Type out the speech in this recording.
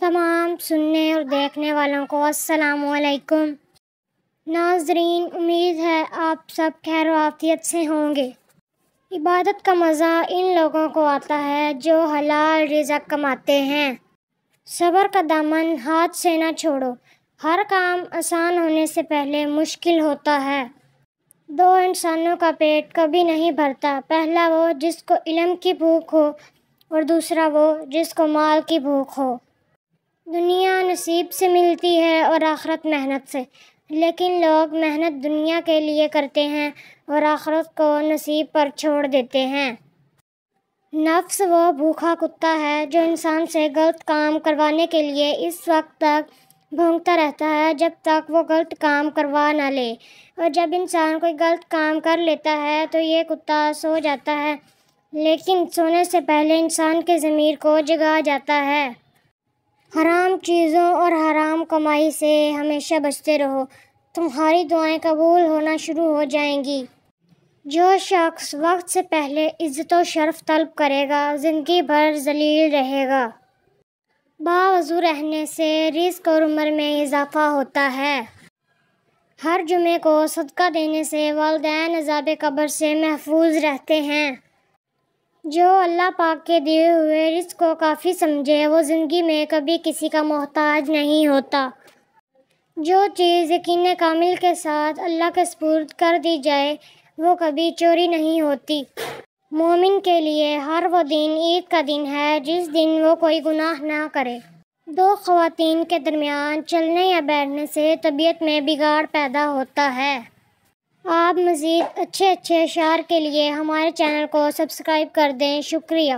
تمام سننے اور دیکھنے والوں کو السلام علیکم۔ ناظرین، امید ہے آپ سب خیر و عافیت سے ہوں گے۔ عبادت کا مزہ ان لوگوں کو آتا ہے جو حلال رزق کماتے ہیں۔ صبر کا دامن ہاتھ سے نہ چھوڑو۔ ہر کام آسان ہونے سے پہلے مشکل ہوتا ہے۔ دو انسانوں کا پیٹ کبھی نہیں بھرتا، پہلا وہ جس کو علم کی بھوک ہو اور دوسرا وہ جس کو مال کی بھوک ہو۔ دنیا نصیب سے ملتی ہے اور آخرت محنت سے، لیکن لوگ محنت دنیا کے لیے کرتے ہیں اور آخرت کو نصیب پر چھوڑ دیتے ہیں۔ نفس وہ بھوکا کتا ہے جو انسان سے غلط کام کروانے کے لیے اس وقت تک بھونکتا رہتا ہے جب تک وہ غلط کام کروا نہ لے، اور جب انسان کوئی غلط کام کر لیتا ہے تو یہ کتا سو جاتا ہے، لیکن سونے سے پہلے انسان کے ضمیر کو جگا جاتا ہے۔ حرام چیزوں اور حرام کمائی سے ہمیشہ بچتے رہو، تمہاری دعائیں قبول ہونا شروع ہو جائیں گی۔ جو شخص وقت سے پہلے عزت و شرف طلب کرے گا زندگی بھر ذلیل رہے گا۔ باوضو رہنے سے رزق اور عمر میں اضافہ ہوتا ہے۔ ہر جمعے کو صدقہ دینے سے والدین عذاب قبر سے محفوظ رہتے ہیں۔ جو اللہ پاک کے دیے ہوئے رزق کو کافی سمجھے وہ زندگی میں کبھی کسی کا محتاج نہیں ہوتا۔ جو چیز یقین کامل کے ساتھ اللہ کے سپرد کر دی جائے وہ کبھی چوری نہیں ہوتی۔ مومن کے لیے ہر وہ دن عید کا دن ہے جس دن وہ کوئی گناہ نہ کرے۔ دو خواتین کے درمیان چلنے یا بیٹھنے سے طبیعت میں بگاڑ پیدا ہوتا ہے۔ آپ مزید اچھے اشعار کے لیے ہمارے چینل کو سبسکرائب کر دیں۔ شکریہ۔